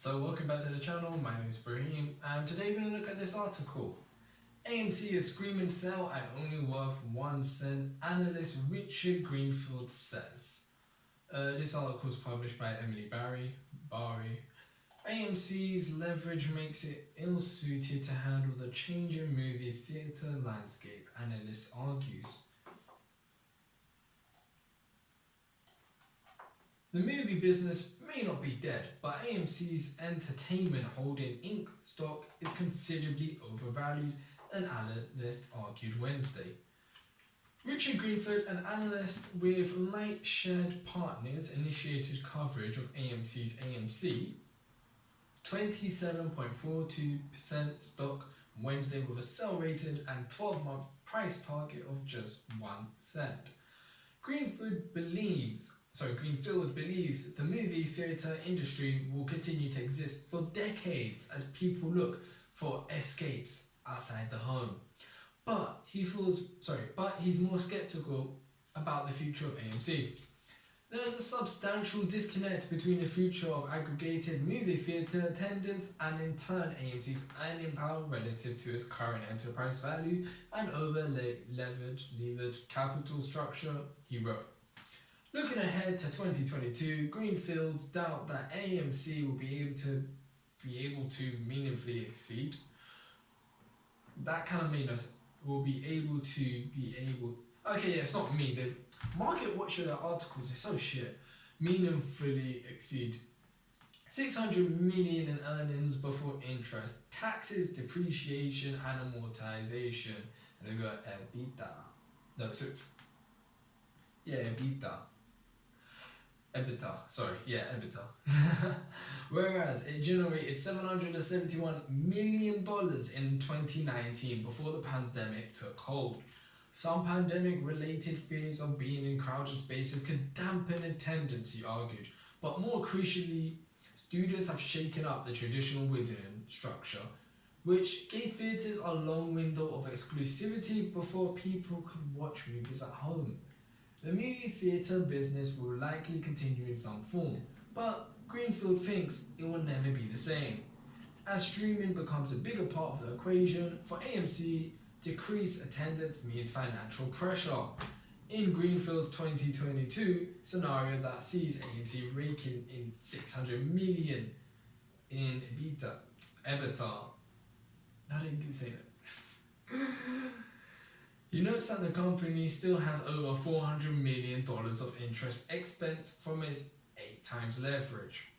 So welcome back to the channel, my name is Brahim, and today we're going to look at this article. AMC is screaming sell and only worth 1 cent, analyst Richard Greenfield says. This article is published by Emily Barry. AMC's leverage makes it ill-suited to handle the changing movie theatre landscape, analyst argues. The movie business may not be dead, but AMC's Entertainment Holding Inc. stock is considerably overvalued, an analyst argued Wednesday. Richard Greenfield, an analyst with Lightshed Partners, initiated coverage of AMC's AMC 27.42% stock Wednesday with a sell rating and 12-month price target of just 1 cent. Greenfield believes the movie theatre industry will continue to exist for decades as people look for escapes outside the home. But he's more skeptical about the future of AMC. There is a substantial disconnect between the future of aggregated movie theatre attendance and in turn AMC's earning power relative to its current enterprise value and over-levered capital structure, he wrote. Looking ahead to 2022, Greenfield doubt that AMC will be able to meaningfully exceed. That kind of made us Okay, yeah, it's not me. The market watch of the articles is so shit. Meaningfully exceed 600 million in earnings before interest, taxes, depreciation, and amortization. And they got EBITDA. No, so EBITDA. Whereas it generated $771 million in 2019 before the pandemic took hold. Some pandemic-related fears of being in crowded spaces could dampen attendance, he argued. But more crucially, studios have shaken up the traditional windowing structure, which gave theatres a long window of exclusivity before people could watch movies at home. The movie theatre business will likely continue in some form, but Greenfield thinks it will never be the same. As streaming becomes a bigger part of the equation, for AMC, decreased attendance means financial pressure. In Greenfield's 2022 scenario that sees AMC raking in 600 million in EBITDA. I didn't say that. He notes that the company still has over $400 million of interest expense from its 8x leverage.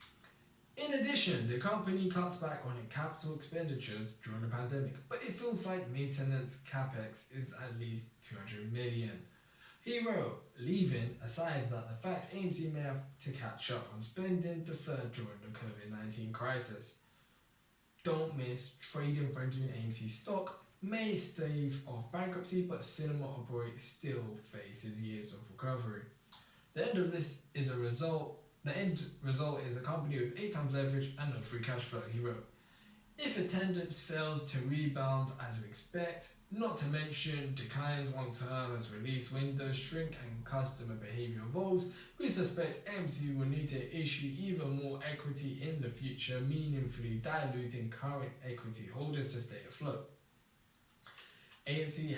In addition, the company cuts back on its capital expenditures during the pandemic, but it feels like maintenance capex is at least $200 million. He wrote, leaving aside that the fact AMC may have to catch up on spending deferred during the COVID-19 crisis. Don't miss, trading-friendly AMC stock may stave off bankruptcy, but cinema operator still faces years of recovery. The end result is a company with 8x leverage and no free cash flow, he wrote. If attendance fails to rebound as we expect, not to mention declines long term as release windows shrink and customer behavior evolves, we suspect AMC will need to issue even more equity in the future, meaningfully diluting current equity holders to stay afloat. AMC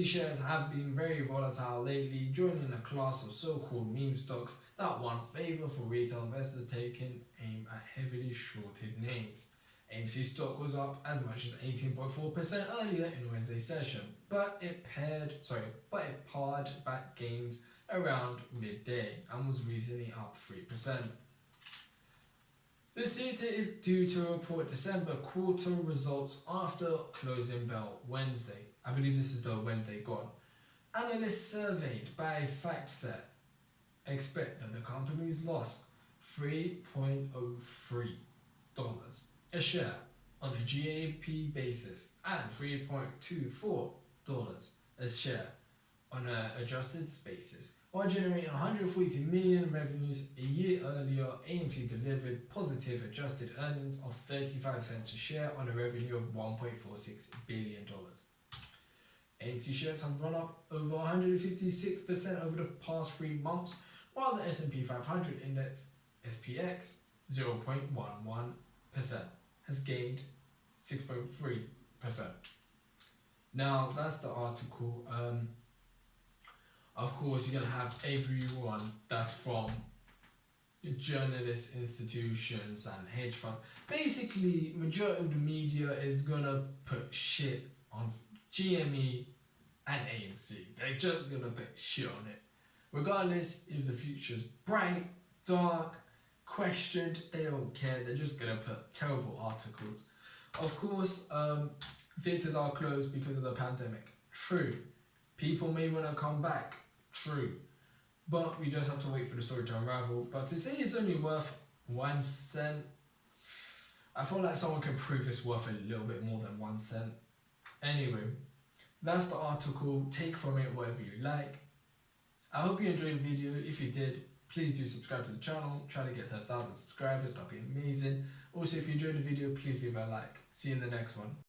shares have been very volatile lately, joining a class of so-called meme stocks that won favor for retail investors taking aim at heavily shorted names. AMC stock was up as much as 18.4% earlier in Wednesday's session, but it pared back gains around midday and was recently up 3%. The theatre is due to report December quarter results after closing bell Wednesday. I believe this is the Wednesday gone. Analysts surveyed by FactSet expect that the company's lost $3.03 a share on a GAAP basis and $3.24 a share on an adjusted basis. While generating $142 million revenues a year earlier, AMC delivered positive adjusted earnings of 35 cents a share on a revenue of $1.46 billion. AMC shares have run up over 156% over the past 3 months, while the S&P 500 index, SPX, 0.11%, has gained 6.3%. Now, that's the article. Of course, you're going to have everyone that's from journalist institutions and hedge funds. Basically, majority of the media is going to put shit on GME and AMC. They're just going to put shit on it. Regardless if the future's bright, dark, questioned, they don't care. They're just going to put terrible articles. Of course, theatres are closed because of the pandemic. True. People may want to come back. True. But we just have to wait for the story to unravel. But to say it's only worth 1 cent, I feel like someone can prove it's worth a little bit more than 1 cent. Anyway, that's the article. Take from it whatever you like. I hope you enjoyed the video. If you did, please do subscribe to the channel. Try to get to 1,000 subscribers. That'd be amazing. Also, if you enjoyed the video, please leave a like. See you in the next one.